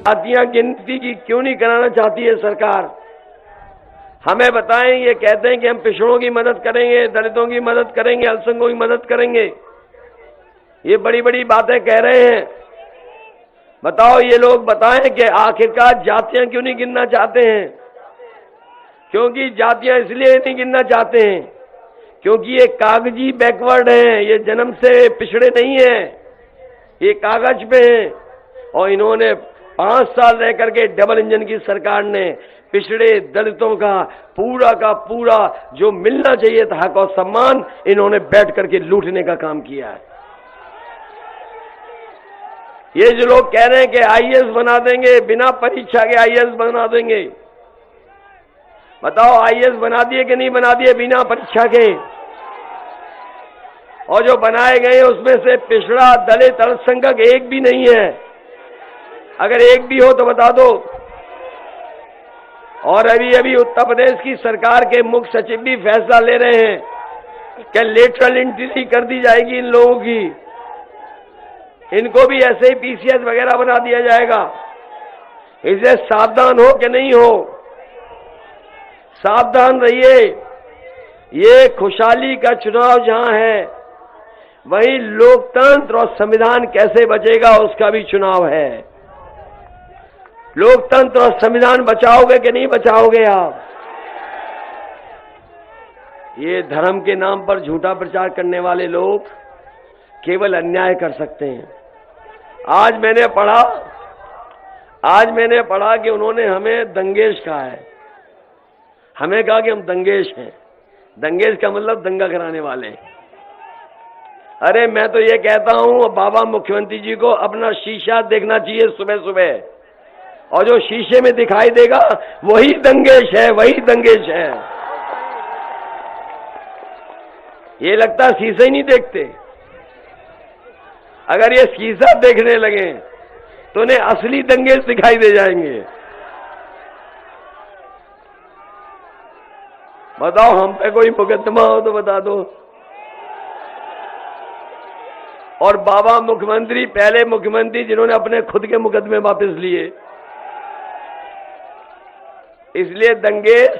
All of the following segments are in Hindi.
जातियां गिनती की क्यों नहीं कराना चाहती है सरकार? हमें बताएं। ये कहते हैं कि हम पिछड़ों की मदद करेंगे, दलितों की मदद करेंगे, अल्पसंख्यकों की मदद करेंगे। ये बड़ी बड़ी बातें कह रहे हैं। बताओ, ये लोग बताएं कि आखिरकार जातियां क्यों नहीं गिनना चाहते हैं? क्योंकि जातियां इसलिए नहीं गिनना चाहते हैं क्योंकि ये कागजी बैकवर्ड हैं, ये जन्म से पिछड़े नहीं हैं, ये कागज पे हैं। और इन्होंने 5 साल रह करके डबल इंजन की सरकार ने पिछड़े दलितों का पूरा जो मिलना चाहिए था हक और सम्मान, इन्होंने बैठ करके लूटने का काम किया है। ये जो लोग कह रहे हैं कि आईएएस बना देंगे, बिना परीक्षा के आईएएस बना देंगे, बताओ आईएएस बना दिए कि नहीं बना दिए बिना परीक्षा के? और जो बनाए गए उसमें से पिछड़ा, दलित, अल्पसंख्यक एक भी नहीं है। अगर एक भी हो तो बता दो। और अभी उत्तर प्रदेश की सरकार के मुख्य सचिव भी फैसला ले रहे हैं कि लेटरल एंट्री कर दी जाएगी इन लोगों की, इनको भी ऐसे ही पीसीएस वगैरह बना दिया जाएगा। इसलिए सावधान हो कि नहीं हो? सावधान रहिए। ये खुशहाली का चुनाव जहां है, वहीं लोकतंत्र और संविधान कैसे बचेगा उसका भी चुनाव है। लोकतंत्र और संविधान बचाओगे कि नहीं बचाओगे आप? ये धर्म के नाम पर झूठा प्रचार करने वाले लोग केवल अन्याय कर सकते हैं। आज मैंने पढ़ा कि उन्होंने हमें दंगेश कहा है। हमें कहा कि हम दंगेश हैं। दंगेश का मतलब दंगा कराने वाले। अरे मैं तो ये कहता हूं, बाबा मुख्यमंत्री जी को अपना शीशा देखना चाहिए सुबह सुबह, और जो शीशे में दिखाई देगा वही दंगेश है, वही दंगेश है। ये लगता है शीशा ही नहीं देखते। अगर ये शीशा देखने लगे तो उन्हें असली दंगेश दिखाई दे जाएंगे। बताओ, हम पे कोई मुकदमा हो तो बता दो। और बाबा मुख्यमंत्री पहले मुख्यमंत्री जिन्होंने अपने खुद के मुकदमे वापस लिए। इसलिए दंगेश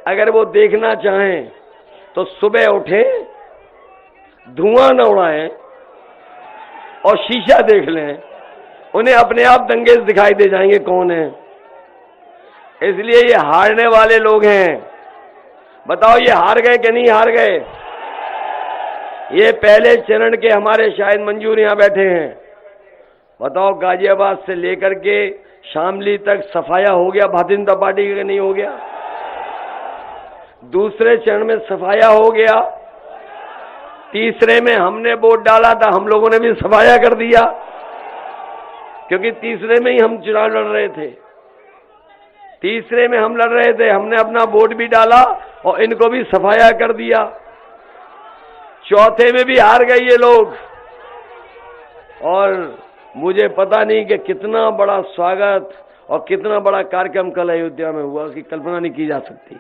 अगर वो देखना चाहें तो सुबह उठे, धुआं न उड़ाएं और शीशा देख लें, उन्हें अपने आप दंगेश दिखाई दे जाएंगे कौन है। इसलिए ये हारने वाले लोग हैं। बताओ, ये हार गए कि नहीं हार गए? ये पहले चरण के हमारे शायद मंजूर यहां बैठे हैं। बताओ, गाजियाबाद से लेकर के शामली तक सफाया हो गया भारतीय जनता पार्टी का नहीं हो गया? दूसरे चरण में सफाया हो गया। तीसरे में हमने वोट डाला था, हम लोगों ने भी सफाया कर दिया, क्योंकि तीसरे में ही हम चुनाव लड़ रहे थे। तीसरे में हम लड़ रहे थे, हमने अपना वोट भी डाला और इनको भी सफाया कर दिया। चौथे में भी हार गए ये लोग। और मुझे पता नहीं कि कितना बड़ा स्वागत और कितना बड़ा कार्यक्रम कल अयोध्या में हुआ कि कल्पना नहीं की जा सकती।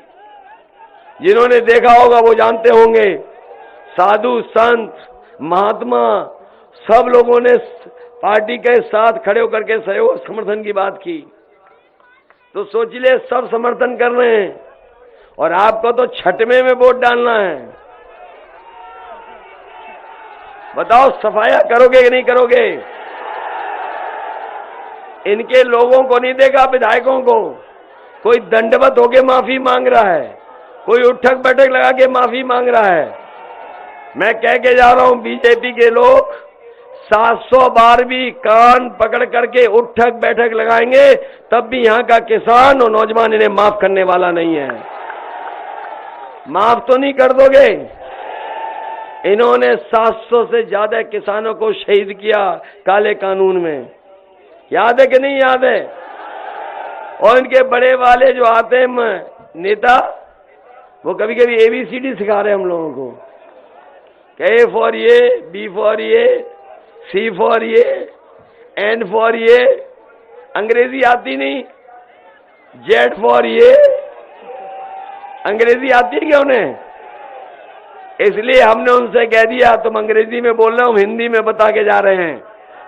जिन्होंने देखा होगा वो जानते होंगे। साधु, संत, महात्मा सब लोगों ने पार्टी के साथ खड़े होकर के सहयोग समर्थन की बात की। तो सोच ले, सब समर्थन कर रहे हैं और आपको तो छठवें में वोट डालना है। बताओ, सफाया करोगे कि नहीं करोगे? इनके लोगों को नहीं देखा, विधायकों को? कोई दंडवत होके माफी मांग रहा है, कोई उठक बैठक लगा के माफी मांग रहा है। मैं कह के जा रहा हूं, बीजेपी के लोग 700 बार भी कान पकड़ करके उठक बैठक लगाएंगे, तब भी यहां का किसान और नौजवान इन्हें माफ करने वाला नहीं है। माफ तो नहीं कर दोगे? इन्होंने 700 से ज्यादा किसानों को शहीद किया काले कानून में। याद है कि नहीं याद है? और इनके बड़े वाले जो आते हैं नेता, वो कभी कभी ABCD सिखा रहे हैं हम लोगों को। A फॉर ये, B फॉर ये, C फॉर ये, N फॉर ये। अंग्रेजी आती नहीं? Z फॉर ये। अंग्रेजी आती है क्या उन्हें? इसलिए हमने उनसे कह दिया, तुम अंग्रेजी में बोल रहे हो, हम हिंदी में बता के जा रहे हैं।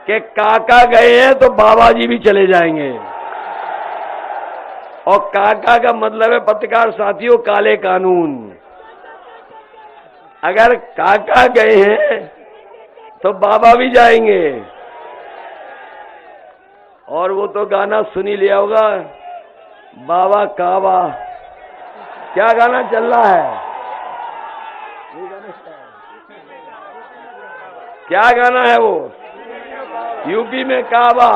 कि काका गए हैं तो बाबा जी भी चले जाएंगे। और काका का मतलब है पत्रकार साथियों काले कानून। अगर काका गए हैं तो बाबा भी जाएंगे। और वो तो गाना सुन ही लिया होगा, बाबा काबा, क्या गाना चल रहा है? क्या गाना है वो? यूपी में काबा।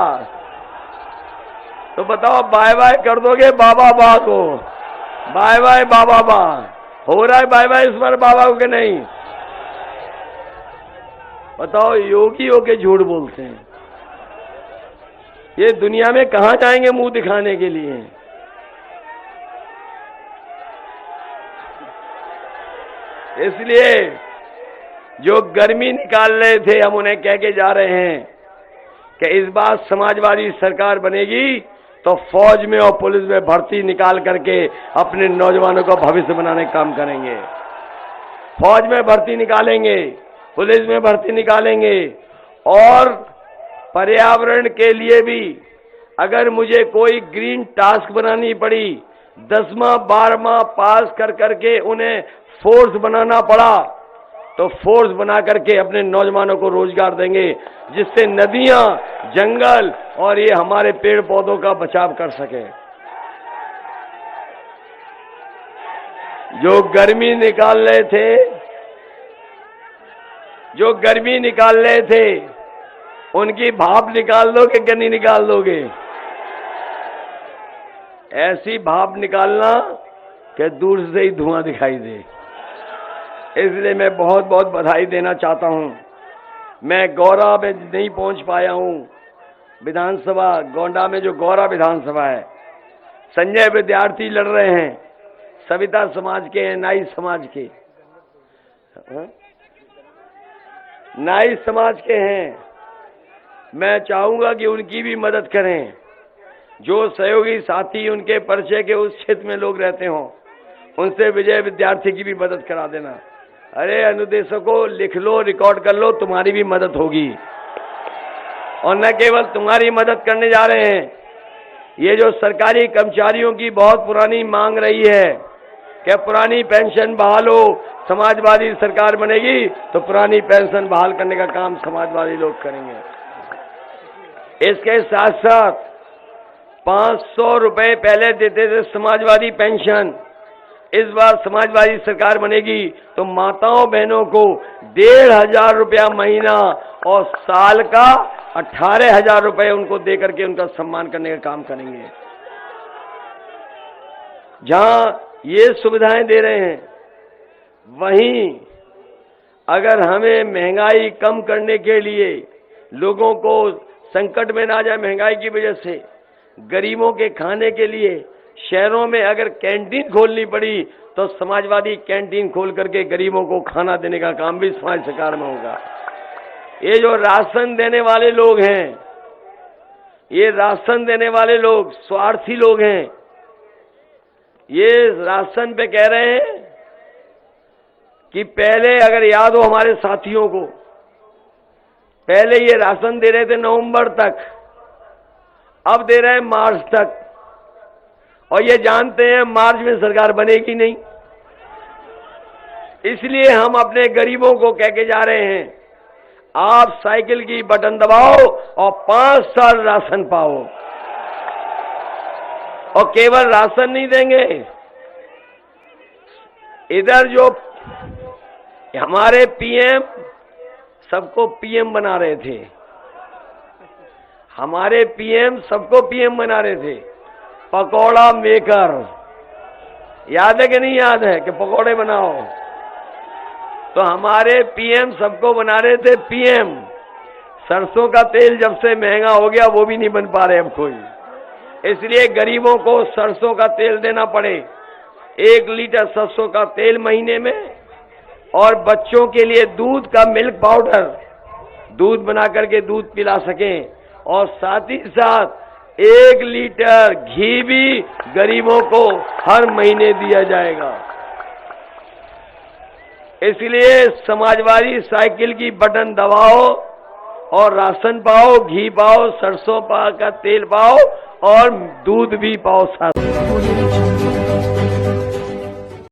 तो बताओ बाय बाय कर दोगे बाबा बा को? बाय बाय बाबा बा हो रहा है, बाय बाय इस बार बाबा को कि नहीं? बताओ, योगी होके झूठ बोलते हैं। ये दुनिया में कहां जाएंगे मुंह दिखाने के लिए? इसलिए जो गर्मी निकाल रहे थे, हम उन्हें कह के जा रहे हैं कि इस बार समाजवादी सरकार बनेगी तो फौज में और पुलिस में भर्ती निकाल करके अपने नौजवानों का भविष्य बनाने का काम करेंगे। फौज में भर्ती निकालेंगे, पुलिस में भर्ती निकालेंगे, और पर्यावरण के लिए भी अगर मुझे कोई ग्रीन टास्क बनानी पड़ी, 10वां 12वां पास कर करके उन्हें फोर्स बनाना पड़ा, तो फोर्स बना करके अपने नौजवानों को रोजगार देंगे, जिससे नदियां, जंगल और ये हमारे पेड़ पौधों का बचाव कर सके। जो गर्मी निकाल रहे थे, उनकी भाप निकाल दोगे कि नहीं निकाल दोगे? ऐसी भाप निकालना कि दूर से ही धुआं दिखाई दे। इसलिए मैं बहुत बहुत बधाई देना चाहता हूं। मैं गौरा में नहीं पहुंच पाया हूं, विधानसभा गोंडा में जो गौरा विधानसभा है, संजय विद्यार्थी लड़ रहे हैं, सविता समाज के हैं, नाई समाज के, नाई समाज के हैं। मैं चाहूंगा कि उनकी भी मदद करें। जो सहयोगी साथी उनके परिचय के उस क्षेत्र में लोग रहते हों, उनसे विजय विद्यार्थी की भी मदद करा देना। अरे अनुदेशकों, लिख लो, रिकॉर्ड कर लो, तुम्हारी भी मदद होगी। और न केवल तुम्हारी मदद करने जा रहे हैं, ये जो सरकारी कर्मचारियों की बहुत पुरानी मांग रही है कि पुरानी पेंशन बहाल हो, समाजवादी सरकार बनेगी तो पुरानी पेंशन बहाल करने का काम समाजवादी लोग करेंगे। इसके साथ साथ 500 रुपए पहले देते थे समाजवादी पेंशन, इस बार समाजवादी सरकार बनेगी तो माताओं बहनों को 1500 रुपया महीना और साल का 18,000 रुपए उनको दे करके उनका सम्मान करने का काम करेंगे। जहां ये सुविधाएं दे रहे हैं, वहीं अगर हमें महंगाई कम करने के लिए, लोगों को संकट में ना जाए महंगाई की वजह से, गरीबों के खाने के लिए शहरों में अगर कैंटीन खोलनी पड़ी तो समाजवादी कैंटीन खोल करके गरीबों को खाना देने का काम भी समाज सरकार में होगा। ये जो राशन देने वाले लोग हैं, ये राशन देने वाले लोग स्वार्थी लोग हैं। ये राशन पे कह रहे हैं कि पहले, अगर याद हो हमारे साथियों को, पहले ये राशन दे रहे थे नवंबर तक, अब दे रहे हैं मार्च तक। और ये जानते हैं मार्च में सरकार बनेगी नहीं, इसलिए हम अपने गरीबों को कह के जा रहे हैं, आप साइकिल की बटन दबाओ और 5 साल राशन पाओ। और केवल राशन नहीं देंगे, इधर जो हमारे पीएम सबको पीएम बना रहे थे, हमारे पीएम सबको पीएम बना रहे थे, पकौड़ा मेकर, याद है कि नहीं याद है कि पकौड़े बनाओ? तो हमारे पीएम सबको बना रहे थे पीएम। सरसों का तेल जब से महंगा हो गया वो भी नहीं बन पा रहे अब कोई, इसलिए गरीबों को सरसों का तेल देना पड़े, 1 लीटर सरसों का तेल महीने में, और बच्चों के लिए दूध का मिल्क पाउडर, दूध बना करके दूध पिला सकें, और साथ ही साथ 1 लीटर घी भी गरीबों को हर महीने दिया जाएगा। इसलिए समाजवादी साइकिल की बटन दबाओ और राशन पाओ, घी पाओ, सरसों का तेल पाओ और दूध भी पाओ साथ।